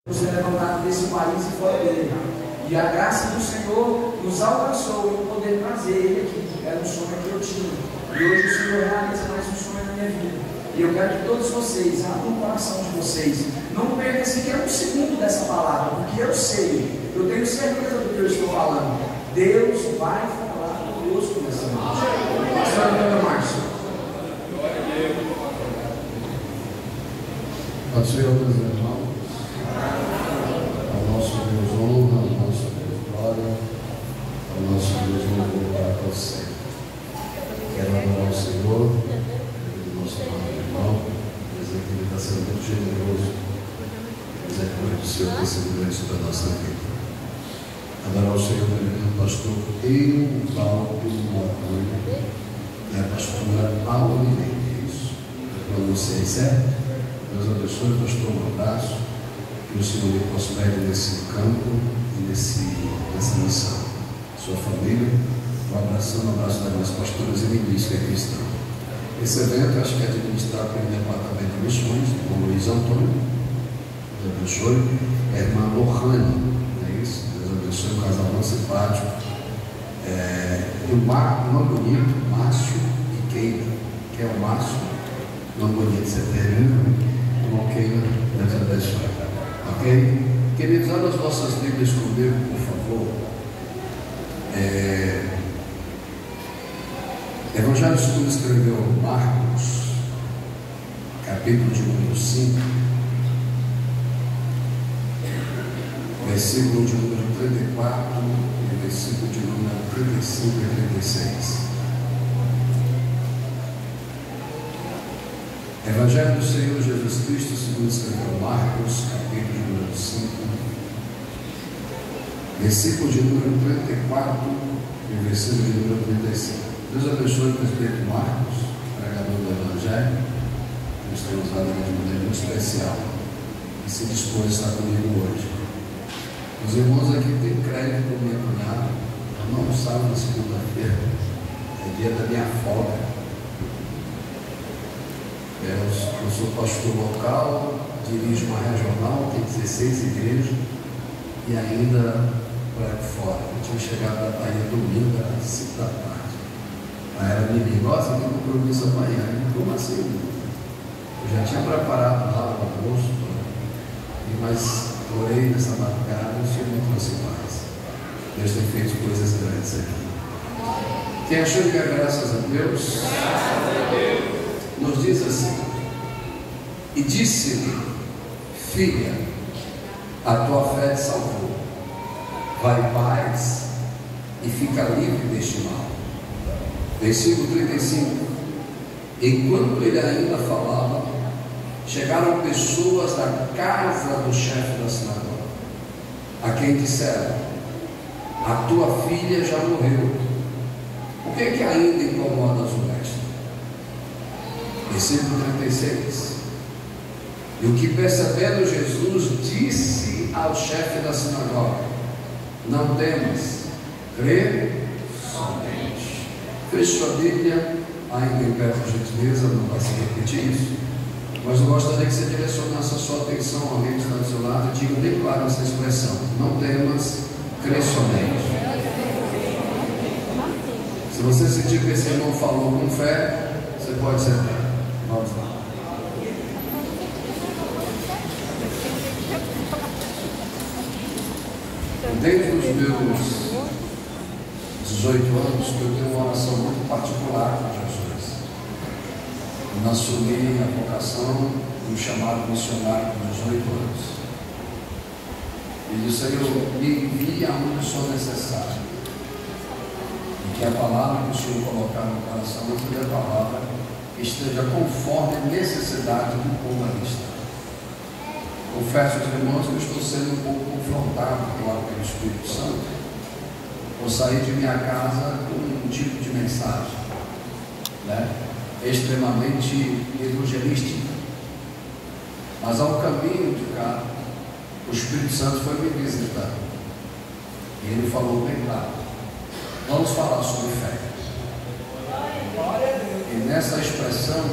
Você é levantado desse país e fora dele. E a graça do Senhor nos alcançou em poder trazer ele aqui. Era um sonho que eu tinha. E hoje o Senhor realiza mais um sonho na minha vida. E eu quero que todos vocês abram o coração de vocês. Não percam sequer um segundo dessa palavra, porque eu sei, eu tenho certeza do que eu estou falando. Deus vai falar conosco nessa noite. Pastor Antônio Márcio. Pode ser outros irmãos. Ao nosso Deus honra, ao nosso Deus glória, ao nosso Deus louvor para você. Quero adorar o Senhor, o nosso irmão, dizer que Ele está sendo muito generoso. Misericórdia do Senhor tem sido grande sobre a nossa vida. Adorar o Senhor, meu pastor Euvaldo Moura, e a pastora Pauline, isso. Para vocês, certo? Deus abençoe, pastor, um abraço. Que o Senhor lhe prospere nesse campo e nessa missão. Sua família, um abraço das minhas pastoras e ministros que é cristão. Esse evento acho que é administrado pelo Departamento de Missões, com Luiz Antônio. Deus abençoe. A irmã Lohane, é isso? Deus abençoe, um casal muito simpático. E o nome bonito, Márcio e Keila, que é o Márcio, nome bonito, você tem, Ok, Deus abençoe. Ok? Queridos, abra as vossas Bíblias comigo, por favor. Evangelho segundo escreveu Marcos, capítulo de número 5, versículo de número 34 e versículo de número 35 e 36. Evangelho do Senhor Jesus Cristo, segundo escreveu Marcos, capítulo de número 5, versículo de número 34 e versículo de número 35. Deus abençoe o presbítero Marcos, pregador do Evangelho. Deus tem usado ele de maneira muito especial e se dispôs a estar comigo hoje. Os irmãos aqui têm crédito com minha cunhada. Eu não sábado na segunda-feira, é dia da minha folga. Eu sou pastor local, dirijo uma regional, tenho 16 igrejas e ainda prego fora. Eu tinha chegado da Bahia domingo às 5 da tarde. Aí ela me ligou, você tem compromisso amanhã. Como assim? Eu já tinha preparado lá o almoço, mas orei nessa madrugada e o Senhor me trouxe paz. Deus tem feito coisas grandes aqui. Quem achou que é graças a Deus? Graças a Deus. Nos diz assim: e disse-lhe, filha, a tua fé te salvou, vai em paz e fica livre deste mal. Versículo 35. Enquanto ele ainda falava, chegaram pessoas da casa do chefe da sinagoga, a quem disseram: a tua filha já morreu, o que é que ainda incomodas o mestre? Versículo 36. E o que percebendo Jesus disse ao chefe da sinagoga: não temas, crê somente. Feche sua Bíblia, ainda em pé, por gentileza, não vai se repetir isso, mas eu gostaria que você direcionasse a sua atenção a alguém que está do seu lado e diga bem claro essa expressão: não temas, crê somente. Se você sentir que esse irmão falou com fé, você pode sentar. Vamos lá. Desde os meus 18 anos, eu tenho uma oração muito particular com Jesus. Eu assumi a vocação e o chamado missionário com 18 anos. E disse: Senhor, me envie aonde o Senhor necessário. E que a palavra que o Senhor colocar no coração não seja a palavra que esteja conforme a necessidade do povo ali está. Confesso aos irmãos que eu estou sendo um pouco confrontado pelo Espírito Santo. Vou sair de minha casa com um tipo de mensagem, extremamente evangelística. Mas ao caminho de cá, o Espírito Santo foi me visitar. E ele falou bem claro: vamos falar sobre fé. E nessa expressão,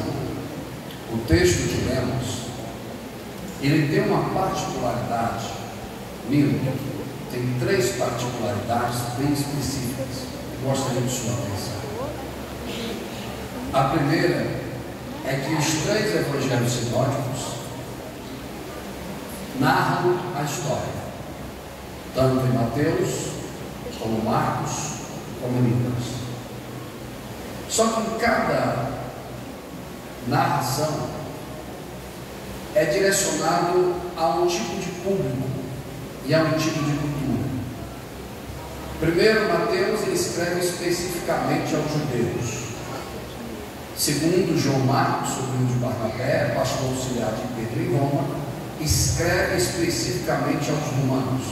o texto que lemos ele tem uma particularidade, linda, tem 3 particularidades bem específicas. Gostaria de sua atenção. A primeira é que os 3 evangelhos sinóticos narram a história, tanto em Mateus, como Marcos, como em Lucas. Só que em cada narração é direcionado a um tipo de público e a um tipo de cultura. Primeiro, Mateus, ele escreve especificamente aos judeus. Segundo, João Marcos, sobrinho de Barnabé, pastor auxiliar de Pedro em Roma, escreve especificamente aos romanos.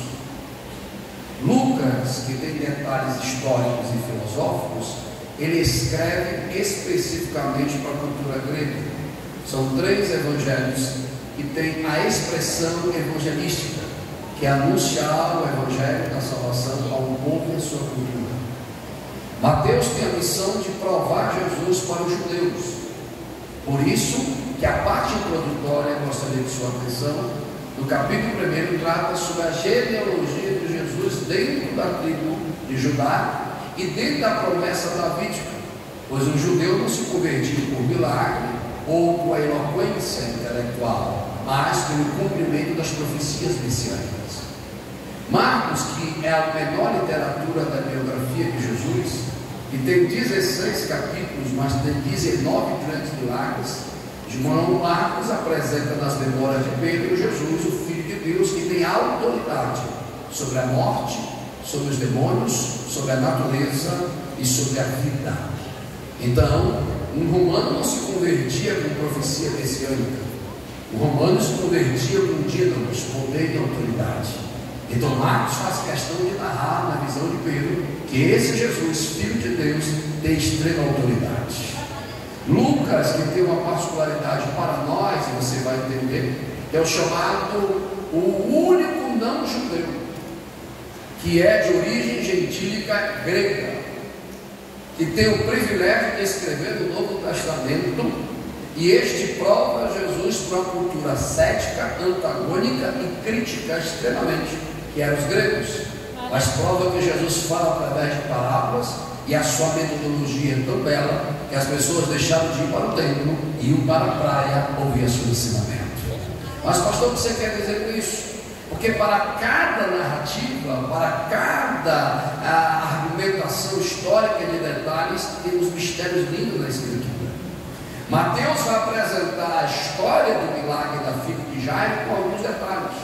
Lucas, que tem detalhes históricos e filosóficos, ele escreve especificamente para a cultura grega. São 3 evangelhos que têm a expressão evangelística, que é anunciar o evangelho da salvação ao povo e à sua cultura. Mateus tem a missão de provar Jesus para os judeus. Por isso que a parte introdutória, gostaria de sua atenção, no capítulo 1 trata sobre a genealogia de Jesus dentro da tribo de Judá e dentro da promessa davídica, pois um judeu não se convertia por milagre ou por eloquência intelectual, mas pelo cumprimento das profecias messiânicas. Marcos, que é a menor literatura da biografia de Jesus, e tem 16 capítulos, mas tem 19 grandes milagres, João Marcos apresenta nas memórias de Pedro Jesus, o Filho de Deus, que tem autoridade sobre a morte, sobre os demônios, sobre a natureza e sobre a vida. Então, um romano não se convertia com profecia messiânica. O romano se convertia com dínamos, poder e autoridade. Então Marcos faz questão de narrar na visão de Pedro que esse Jesus, Filho de Deus, tem extrema autoridade. Lucas, que tem uma particularidade para nós, e você vai entender, que é o chamado o único não judeu, que é de origem gentílica grega, que tem o privilégio de escrever o Novo Testamento, e este prova Jesus para uma cultura cética, antagônica e crítica extremamente, que eram os gregos, mas prova que Jesus fala através de parábolas, e a sua metodologia é tão bela que as pessoas deixaram de ir para o templo e iam para a praia ouvir seu ensinamento. Mas pastor, o que você quer dizer com isso? Porque para cada narrativa, para cada argumentação histórica de detalhes, temos mistérios lindos na Escritura. Mateus vai apresentar a história do milagre da filha de Jairo com alguns detalhes.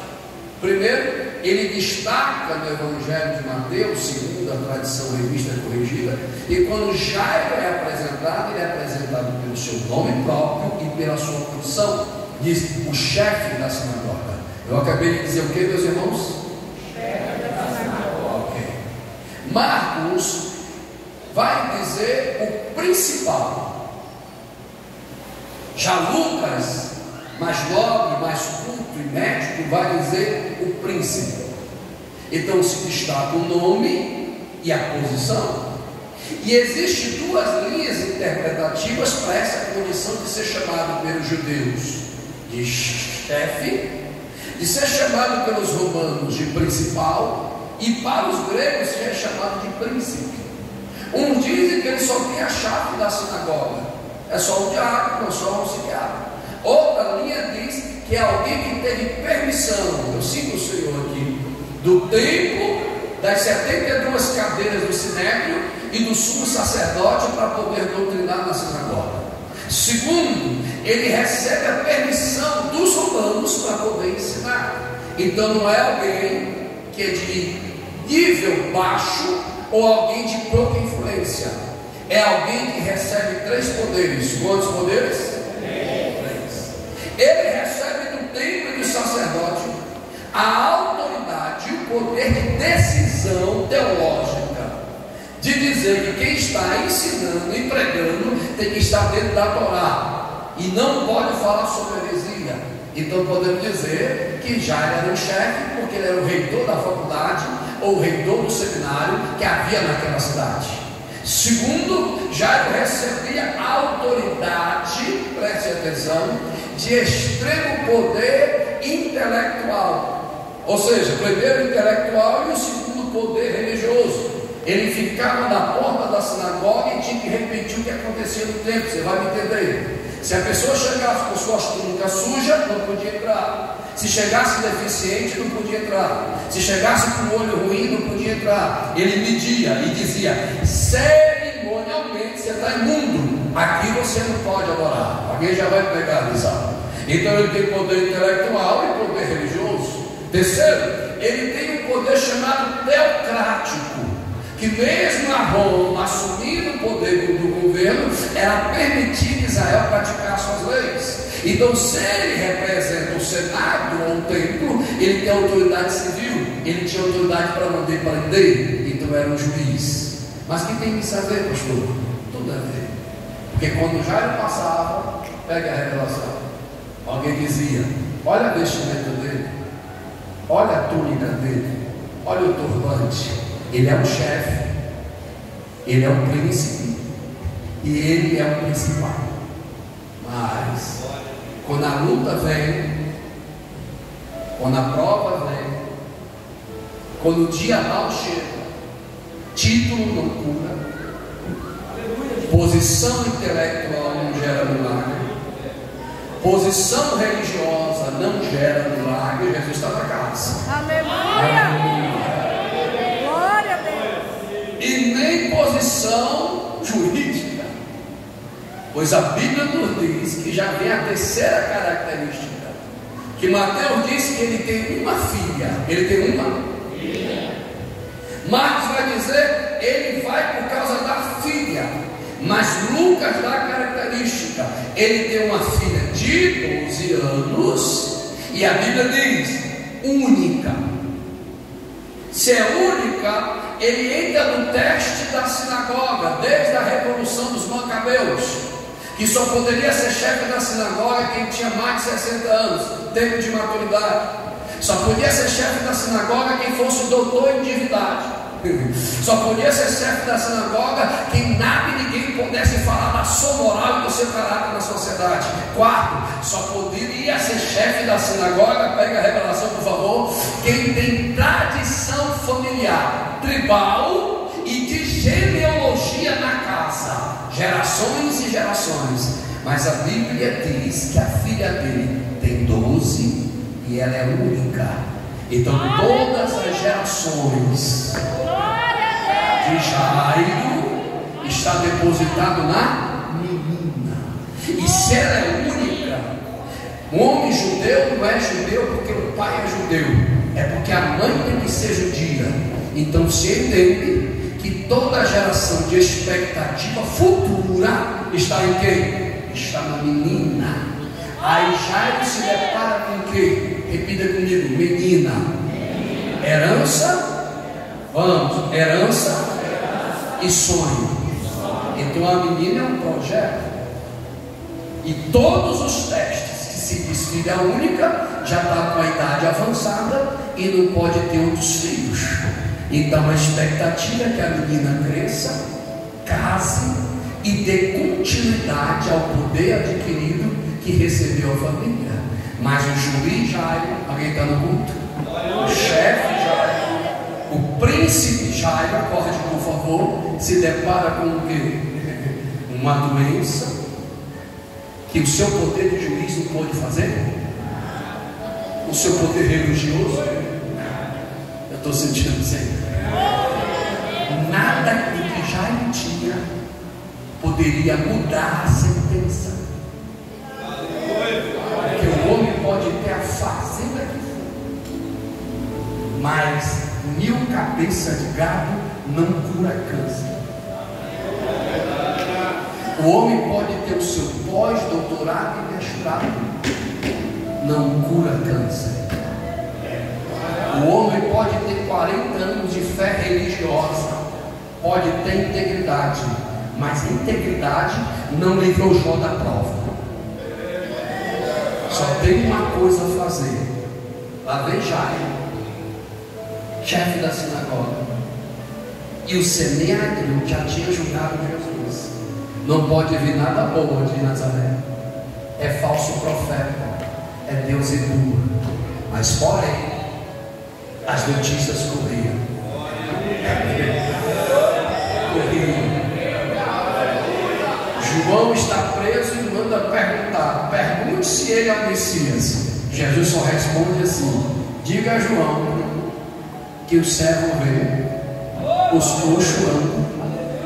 Primeiro, ele destaca no Evangelho de Mateus, segundo a tradição revista e corrigida, e quando Jairo é apresentado, ele é apresentado pelo seu nome próprio e pela sua função. Diz o chefe da sinagoga. Eu acabei de dizer o que, meus irmãos? Chefe da sinagoga. Ok. Marcos vai dizer o principal. Já Lucas, mais nobre, mais culto e médico, vai dizer o príncipe. Então se destaca o nome e a posição. E existem 2 linhas interpretativas para essa condição de ser chamado pelos judeus de chefe, de ser chamado pelos romanos de principal, e para os gregos ser chamado de príncipe. Uns dizem que ele só tem a chave da sinagoga, é só um diácono, é só um auxiliar. Outra linha diz que é alguém que teve permissão, eu cito o Senhor aqui, do templo, das 72 cadeiras do sinédrio e do sumo sacerdote para poder doutrinar na sinagoga. Segundo, ele recebe a permissão dos romanos para poder ensinar. Então não é alguém que é de nível baixo ou alguém de pouca influência. É alguém que recebe 3 poderes. Quantos poderes? 3. Ele recebe do templo e do sacerdote a autoridade e o poder de decisão teológica, de dizer que quem está ensinando e pregando tem que estar dentro da Torá e não pode falar sobre heresia. Então podemos dizer que Jairo era um chefe porque ele era o reitor da faculdade ou o reitor do seminário que havia naquela cidade. Segundo, Jairo recebia autoridade, preste atenção, de extremo poder intelectual. Ou seja, primeiro intelectual e o segundo poder religioso. Ele ficava na porta da sinagoga e tinha que repetir o que acontecia no templo. Você vai me entender? Se a pessoa chegasse com suas túnicas sujas, não podia entrar. Se chegasse deficiente, não podia entrar. Se chegasse com o olho ruim, não podia entrar. Ele media e dizia: cerimonialmente você está imundo, aqui você não pode adorar. Alguém já vai pegar a visão. Então ele tem poder intelectual e poder religioso. Terceiro, ele tem um poder chamado teocrático, que mesmo a Roma assumindo o poder do governo, era permitido Israel praticar suas leis. Então, se ele representa o Senado ou o templo, ele tem autoridade civil, ele tinha autoridade para mandar prender, então era um juiz. Mas o que tem isso a ver, pastor? Tudo a ver. Porque quando Jairo passava, pega a revelação. Alguém dizia: olha a vestimenta dele, olha a túnica dele, olha o turbante. Ele é o chefe, ele é o príncipe e ele é o principal. Mas quando a luta vem, quando a prova vem, quando o dia mal chega, título não cura, posição intelectual não gera milagre, posição religiosa não gera milagre. Jesus está na casa. Aleluia! Glória a Deus! E nem posição jurídica. Pois a Bíblia nos diz que já vem a terceira característica, que Mateus disse que ele tem uma filha. Ele tem uma filha. Marcos vai dizer, ele vai por causa da filha. Mas Lucas dá a característica, ele tem uma filha de 12 anos, e a Bíblia diz, única. Se é única, ele entra no teste da sinagoga, desde a revolução dos Macabeus, que só poderia ser chefe da sinagoga quem tinha mais de 60 anos, tempo de maturidade. Só podia ser chefe da sinagoga quem fosse doutor em divindade. Só podia ser chefe da sinagoga quem nada e ninguém pudesse falar da sua moral e do seu caráter na sociedade. Quarto, só poderia ser chefe da sinagoga, pega a revelação por favor, quem tem tradição familiar, tribal e de genealogia na casa, gerações e gerações. Mas a Bíblia diz que a filha dele tem 12 e ela é única. Então todas as gerações de Jairo está depositado na menina. E se ela é única, o homem judeu não é judeu porque o pai é judeu, é porque a mãe tem que ser judia. Então se entende que toda geração de expectativa futura está em quem? Está na menina. Aí Jairo se depara com o quê? Repita comigo: menina. Herança, vamos, herança e sonho. Então a menina é um projeto. E todos os testes que se diz filha única, já está com a idade avançada e não pode ter outros filhos. Então a expectativa é que a menina cresça, case e dê continuidade ao poder adquirido que recebeu a família. Mas o juiz Jairo, alguém está no culto? O chefe Jairo, o príncipe Jairo, acorde por favor, se depara com o quê? Uma doença que o seu poder de juiz não pode fazer, o seu poder religioso, eu estou sentindo assim, nada do que Jairo tinha poderia mudar a sentença. Porque o homem pode ter a fazenda que for, mas 1000 cabeças de gado não cura câncer. O homem pode ter o seu pós-doutorado e mestrado, não cura câncer. O homem pode ter 40 anos de fé religiosa, pode ter integridade, mas integridade não livrou Jó da prova. Só tem uma coisa a fazer. Lá vem Jairo, chefe da sinagoga, e o Sinédrio já tinha julgado Jesus. Não pode vir nada bom de Nazaré. É falso profeta, é Deus e burro. Mas porém, as notícias corriam. João está preso e manda perguntar: pergunte se ele é o Messias. Jesus só responde assim: diga a João que o cego vê, os coxos andam,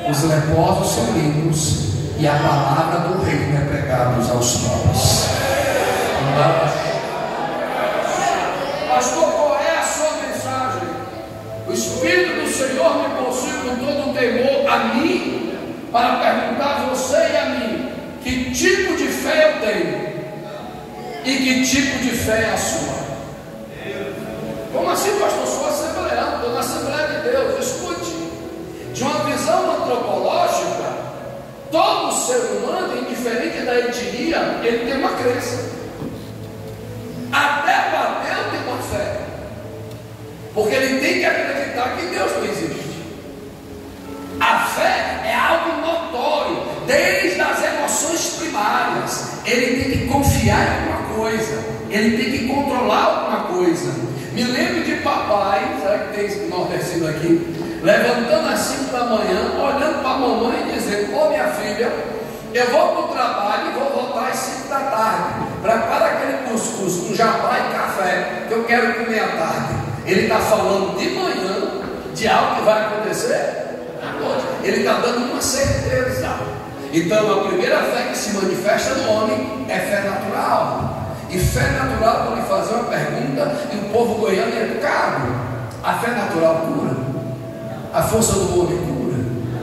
os leprosos são limpos e a palavra do reino é pregada aos pobres. Pastor, qual é a sua mensagem? O Espírito do Senhor me possui com todo o temor a mim, para perguntar a você e a mim: que tipo de fé eu tenho? E que tipo de fé é a sua? Como assim, pastor? Sou assembleano, estou na Assembleia de Deus. Escute, de uma visão antropológica, todo ser humano, indiferente da etnia, ele tem uma crença. Até o ateu tem uma fé, porque ele tem que acreditar que Deus não existe. A fé é algo notório, desde as emoções primárias. Ele tem que confiar em alguma coisa, ele tem que controlar alguma coisa. Me lembro de papai, será que tem nordestino aqui, levantando às 5 da manhã, olhando para a mamãe e dizendo: ô minha filha, eu vou para o trabalho e vou voltar às 5 da tarde. Prepara aquele cuscuz com jabá e café que eu quero comer à tarde. Ele está falando de manhã de algo que vai acontecer. Ele está dando uma certeza. Então a primeira fé que se manifesta no homem é fé natural. E fé natural, vou lhe fazer uma pergunta, e o povo goiano é educado. A fé natural cura? A força do homem cura?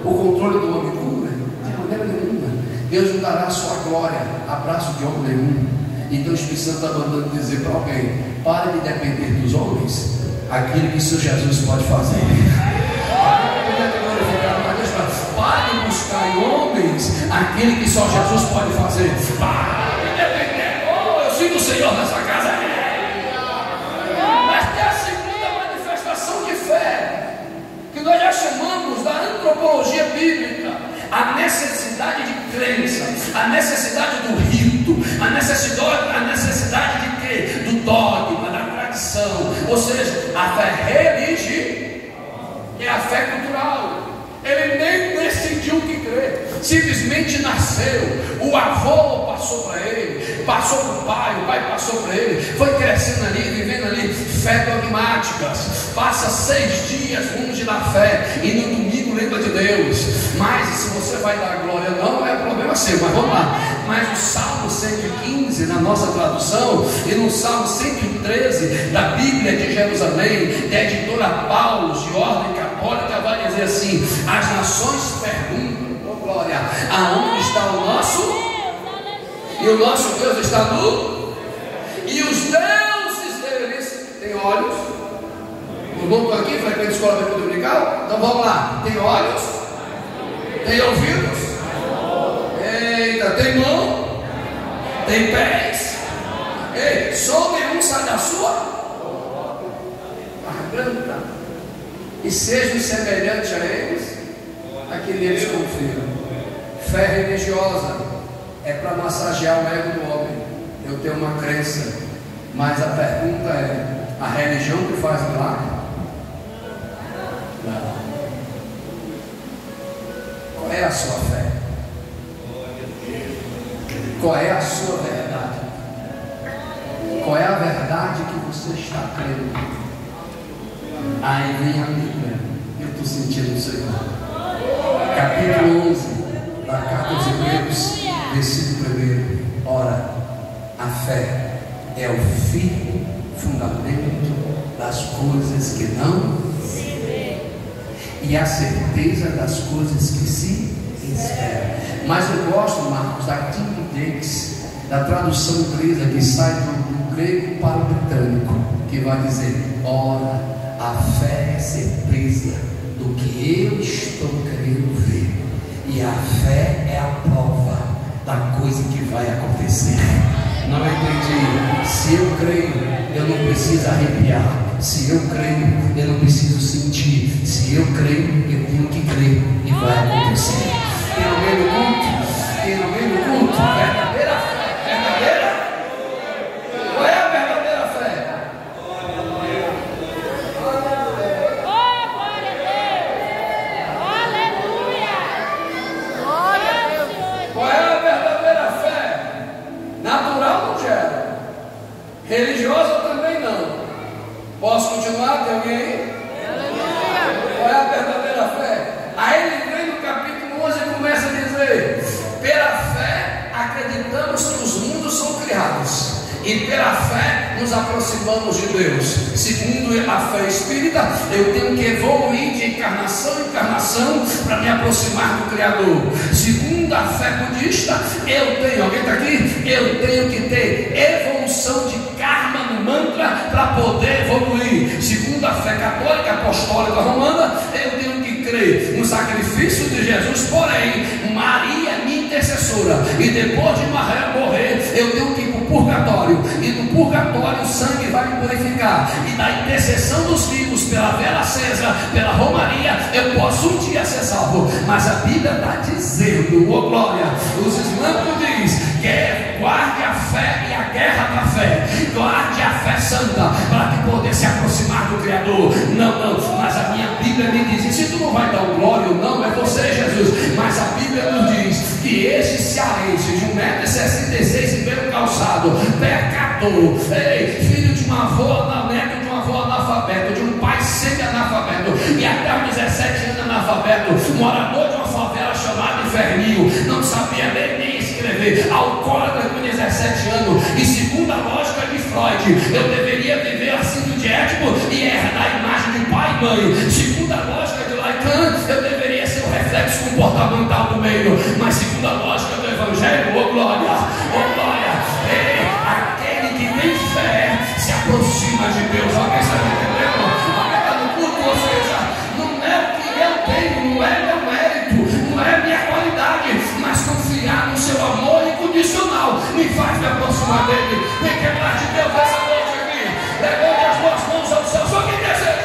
O controle do homem cura? De maneira nenhuma. Deus não dará a sua glória a braço de homem nenhum. Então o Espírito Santo está mandando dizer para alguém: pare de depender dos homens, aquilo que o Senhor Jesus pode fazer. Pare de buscar em homens aquilo que só Jesus pode fazer. Pare de depender. Oh, eu sinto o Senhor nessa casa. Mas tem a segunda manifestação de fé, que nós já chamamos da antropologia bíblica: a necessidade de crença, a necessidade do rito, a necessidade de quê? Do dogma, da tradição. Ou seja, a fé religiosa é a fé cultural. Ele nem decidiu o que crer, simplesmente nasceu. O avô passou para ele, passou para o pai passou para ele, foi crescendo ali, vivendo ali. Fé dogmáticas, passa 6 dias longe da fé e no domingo lembra de Deus. Mas se você vai dar glória ou não, é problema seu. Mas vamos lá. Mas o Salmo 115 na nossa tradução, e no Salmo 113 da Bíblia de Jerusalém, da editora Paulo, de ordem católica, vai dizer assim: as nações perguntam, oh glória, aonde está o nosso? E o nosso Deus está no? E os deuses deles têm olhos? O mundo aqui, frequente escola bíblica dominical? Então vamos lá: tem olhos? Tem ouvidos? Eita, tem mão? Tem pés? Ei, som nenhum sai da sua garganta. E sejam semelhantes a eles, a que neles confiam. Fé religiosa é para massagear o ego do homem. Eu tenho uma crença, mas a pergunta é: a religião que faz milagre? Não. Qual é a sua fé? Qual é a sua verdade? Qual é a verdade que você está crendo? Aí vem a Bíblia. Eu estou sentindo o Senhor. Capítulo 11 da carta aos Hebreus, versículo 1. Ora, a fé é o firme fundamento das coisas que não se vê e a certeza das coisas que se esperam. Mas eu gosto, Marcos, da King James, da tradução inglesa, que sai do grego para o britânico, que vai dizer: ora, a fé é certeza do que eu estou querendo ver, e a fé é a prova da coisa que vai acontecer. Não entendi. Se eu creio, eu não preciso arrepiar. Se eu creio, eu não preciso sentir. Se eu creio, eu tenho que crer e vai acontecer. Tem alguém no culto? Tem alguém no culto? Verdadeira fé. Verdadeira? Qual é a verdadeira fé? Posso continuar? Tem alguém aí? Qual é a verdadeira fé? Aí ele vem no capítulo 11 e começa a dizer: pela fé acreditamos que os mundos são criados, e pela fé nos aproximamos de Deus. Segundo a fé espírita, eu tenho que evoluir de encarnação em encarnação para me aproximar do Criador. Segundo a fé budista, alguém está aqui? Eu tenho que ter evolução de karma no mantra para poder evoluir. Segundo a fé católica apostólica romana, eu tenho que crer no sacrifício de Jesus, porém Maria é minha intercessora, e depois de morrer eu tenho que ir para o purgatório, e no purgatório o sangue vai me purificar, e da intercessão dos vivos pela vela acesa, pela romaria, eu posso um dia ser salvo. Mas a Bíblia está dizendo, oh glória, os islâmicos diz que guarde a fé e a guerra da fé, guarde a fé santa para que poder se aproximar do Criador. Não, mas a minha Bíblia me diz, e se tu não vai dar o glória ou não, é você, Jesus. Mas a Bíblia nos diz que esse cearense de 1,66 m e pelo calçado, pecador, filho de uma avó, neto de um avô analfabeto, de um pai semi-analfabeto, e até os 17 anos analfabeto, morador de uma favela chamada Inferninho, não sabia ler nem escrever, alcoólatra com 17 anos, e segundo a lógica de Freud, eu deveria viver assim de Édipo e herdar a imagem de pai e mãe. Segundo a lógica de Lacan, eu deveria ser o reflexo comportamental do meio. Mas segundo a lógica do Evangelho, oh glória, aquele que tem fé se aproxima de Deus. Alguém está entendendo? Alguém está no culto? Ou seja, não é o que eu tenho, não é meu mérito, não é minha qualidade, mas confiar no seu amor incondicional me faz me aproximar dele. Tem que lembrar de Deus essa noite aqui. Levante as duas mãos ao céu, só quem deseja.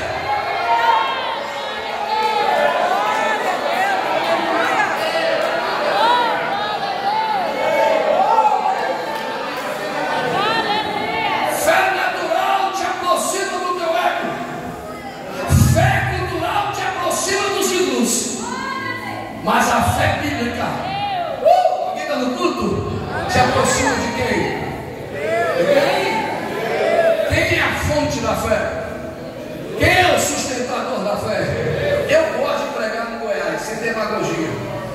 Fé natural te aproxima do teu ego. Fé cultural te aproxima dos ídolos. Mas a fé bíblica, alguém está no culto? Se aproxima de quem? Quem é a fonte da fé? Quem é o sustentador da fé? Eu gosto de pregar no Goiás, sem demagogia,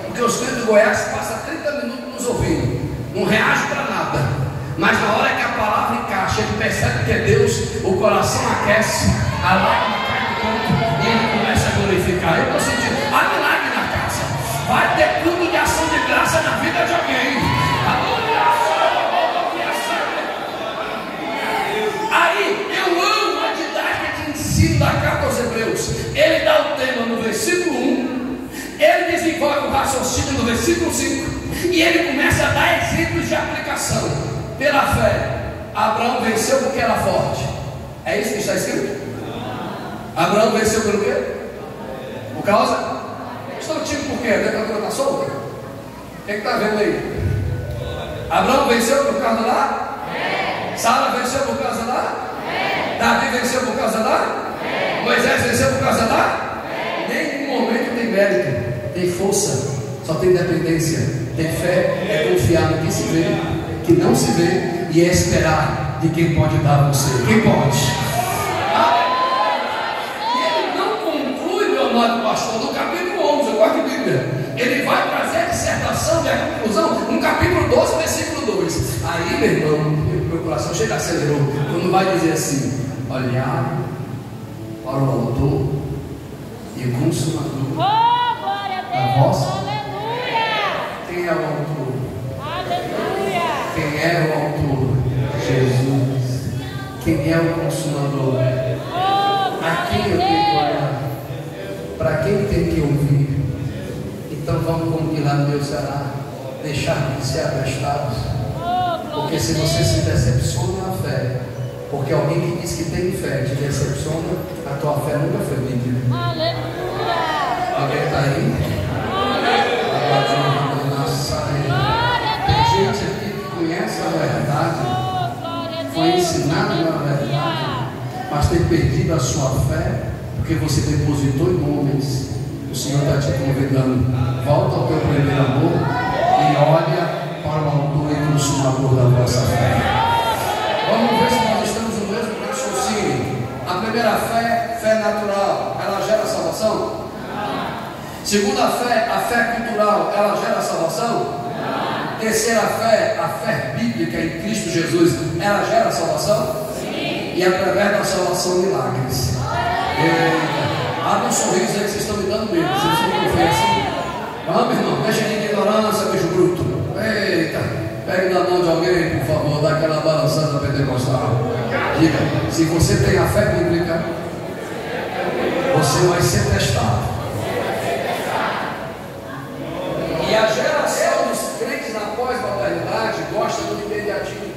porque os crentes do Goiás passam 30 minutos nos ouvindo, não reage para nada, mas na hora que a palavra encaixa, ele percebe que é Deus, o coração aquece, a lágrima cai no canto e ele começa a glorificar. Eu estou sentindo, há milagre na casa, vai ter culto de ação de graça na vida de alguém. Aí eu amo a didática de ensino da carta aos Hebreus. Ele dá o tema no versículo 1, ele desenvolve o raciocínio no versículo 5, e ele começa a dar exemplos de aplicação. Pela fé, Abraão venceu porque era forte. É isso que está escrito? Abraão venceu pelo quê? Por causa? Estou tipo por quê? A dentadura está solta? O que está vendo aí? Abraão venceu por causa lá? Sara venceu por causa lá? Davi venceu por causa lá? Moisés venceu por causa lá? Nenhum momento tem mérito, tem força, só tem dependência. Ter fé é confiar no que se vê, que não se vê, e é esperar de quem pode dar a você. Quem pode? E ele não conclui, meu amado pastor, no capítulo 11, eu gosto de Bíblia. Ele vai trazer a dissertação e a conclusão no capítulo 12, versículo 2. Aí, meu irmão, meu coração chega, acelerou, quando vai dizer assim: olhar para o autor e o consumador da vossa. Quem é o autor? Quem é o autor? Jesus. Quem é o consumador? A quem eu tenho que olhar? Para quem tem que ouvir? Então vamos combinar no meu Ceará, deixar de ser abestados. Porque se você se decepciona na fé, porque alguém que diz que tem fé te decepciona, a tua fé nunca foi medida. Alguém está aí? Tem gente aqui que conhece a verdade, foi ensinado na verdade, mas tem perdido a sua fé, porque você depositou em homens. O Senhor está te convidando, volta ao teu primeiro amor e olha para o autor e consumador da vossa fé. Vamos ver se nós estamos no mesmo raciocínio. primeira fé, fé natural, ela gera salvação? Segunda fé, a fé cultural, ela gera salvação? Terceira fé, a fé bíblica em Cristo Jesus, ela gera salvação? Sim. E através da salvação, milagres. Abre um sorriso aí que vocês estão me dando medo. Vocês não confessam. Vamos, irmão, deixa de ignorância, bicho bruto. Eita, pega na mão de alguém, por favor, dá aquela balançada pentecostal. Diga, se você tem a fé bíblica, você vai ser testado. E a geração dos crentes na pós-modernidade gosta do imediatismo.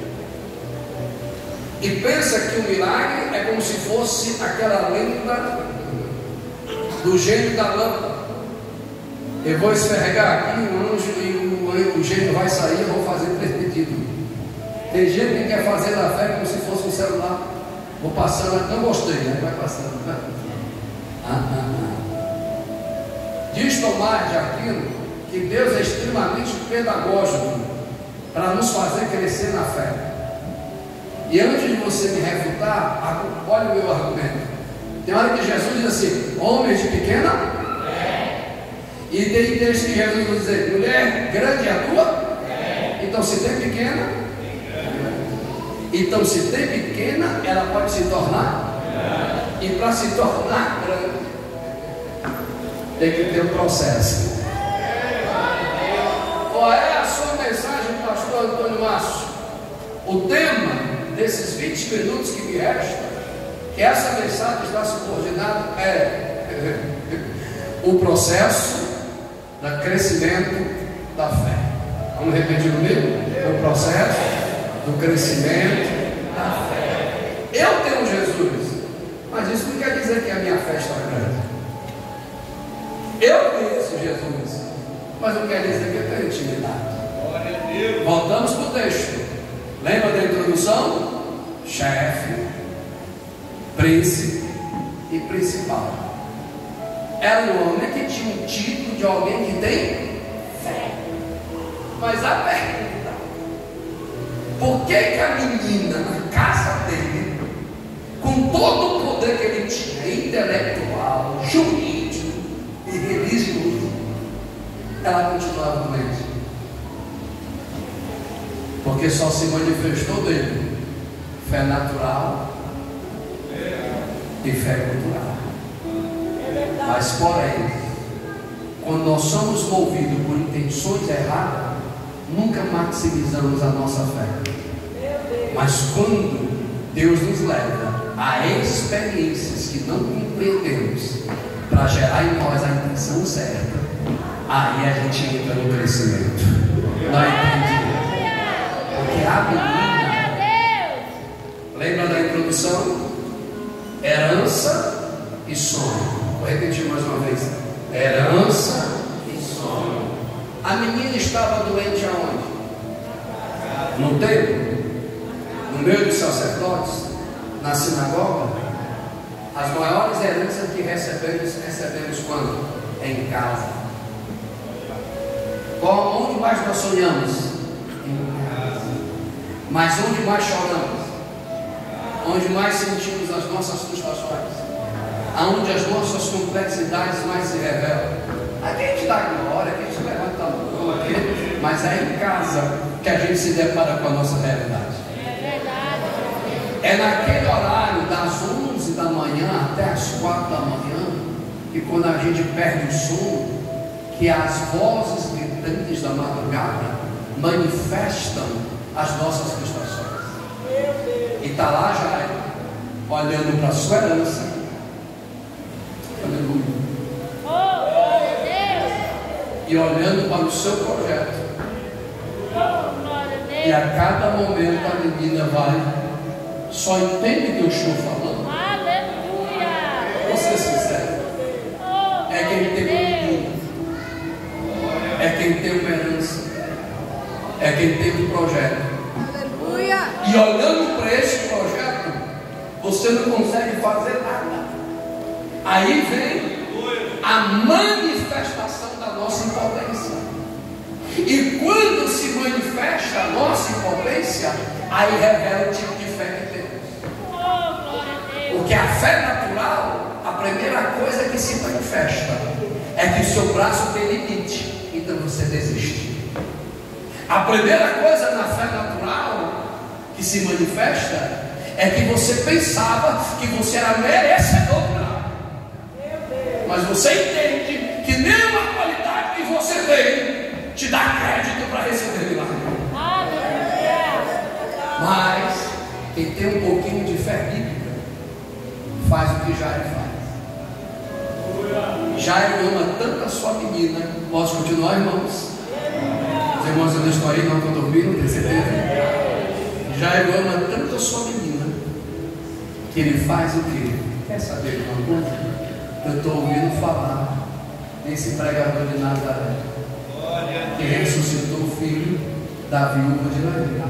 E pensa que o milagre é como se fosse aquela lenda do gênio da lâmpada. Eu vou esfregar aqui um anjo e o gênio vai sair, eu vou fazer 3 pedidos. Tem gente que quer fazer da fé como se fosse um celular. Vou passando, não gostei, né? Vai passando. Diz Tomás de Aquino que Deus é extremamente pedagógico para nos fazer crescer na fé. E antes de você me refutar, olha o meu argumento. Tem hora que Jesus diz assim: homens de pequena fé. E tem texto que Jesus vai dizer: mulher, grande é a tua fé. Então se tem pequena, então se tem pequena, ela pode se tornar grande. E para se tornar grande, tem que ter um processo. Qual é a sua mensagem, pastor Antônio Márcio? O tema desses 20 minutos que me restam, que essa mensagem está subordinada, é o processo do crescimento da fé. Vamos repetir comigo? O processo do crescimento da fé. Eu tenho Jesus, mas isso não quer dizer que a minha fé está grande. Eu conheço Jesus, mas não quer dizer que eu tenho intimidade. Voltamos para o texto. Lembra da introdução? Chefe, príncipe e principal. Era um homem que tinha um título de alguém que tem fé. Mas a pergunta: por que a menina na casa dele, com todo o poder que ele tinha, intelectual, jurídico e religioso, ela continuava doente? Porque só se manifestou dele fé natural e fé cultural. Mas porém, quando nós somos movidos por intenções erradas, nunca maximizamos a nossa fé. Mas quando Deus nos leva a experiências que não compreendemos, para gerar em nós a intenção certa, aí a gente entra no crescimento. Não entendi. Porque a menina, lembra da introdução? Herança e sonho. Vou repetir mais uma vez: herança e sonho. A menina estava doente aonde? No templo? No meio dos sacerdotes? Na sinagoga? As maiores heranças que recebemos quando? Em casa. Onde mais nós sonhamos? Em casa. Mas onde mais choramos? Onde mais sentimos as nossas frustrações? Aonde as nossas complexidades mais se revelam? Aqui a gente dá glória, aqui a gente levanta a mão, aqui, mas é em casa que a gente se depara com a nossa realidade. É naquele horário das 11 da manhã até as 4 da manhã, que quando a gente perde o sono, que as vozes gritantes da madrugada manifestam as nossas frustrações. E está lá já olhando para a sua herança. Aleluia. E olhando para o seu projeto. E a cada momento a menina vai: só entende que eu estou falando? Aleluia. Vou ser sincero. É quem tem um tudo. É quem tem uma herança. É quem tem um projeto. Aleluia. E olhando para esse projeto, você não consegue fazer nada. Aí vem a manifestação da nossa impotência. E quando se manifesta a nossa impotência, aí revela o tipo de fé que temos. O Porque a fé natural, a primeira coisa que se manifesta é que o seu braço tem limite, então você desiste. A primeira coisa na fé natural que se manifesta é que você pensava que você era merecedor por algo. Mas você entende que nenhuma qualidade que você tem te dá crédito para receber milagre. Mas quem tem um pouquinho de fé bíblica faz o que Jairo faz. Jairo ama tanto a sua menina. Posso continuar, irmãos? Os irmãos ainda estão aí, não estão dormindo, tem certeza? Jairo ama tanto a sua menina que ele faz o quê? Quer saber de uma coisa? Eu estou ouvindo falar desse pregador de Nazaré que ressuscitou o filho da viúva de Naim,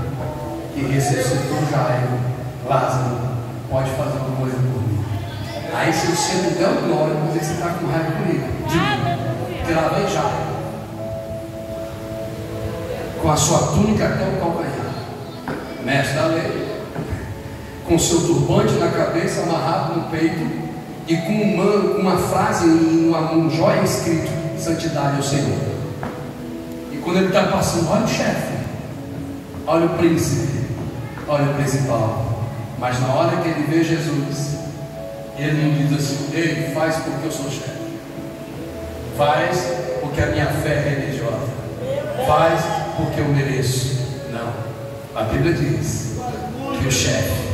que ressuscitou Jairo, Lázaro, pode fazer uma coisa por mim. Aí se você me der o glória, você está com raiva comigo. Que lá vem Jairo, com a sua túnica até o calcanhar, mestre da lei, com seu turbante na cabeça, amarrado no peito, e com uma frase em uma joia escrito: santidade ao Senhor. E quando ele está passando, olha o chefe, olha o príncipe, olha o principal. Mas na hora que ele vê Jesus, ele não diz assim: ei, faz porque eu sou chefe, faz porque a minha fé é religiosa, faz porque eu mereço. Não, a Bíblia diz que o chefe,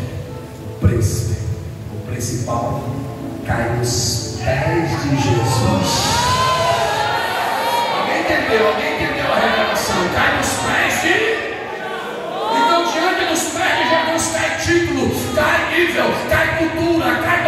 o príncipe, o principal, cai nos pés de Jesus. Alguém entendeu? Alguém entendeu a revelação? Cai nos pés de... Então diante dos pés de Jesus cai título, cai nível, cai cultura, cai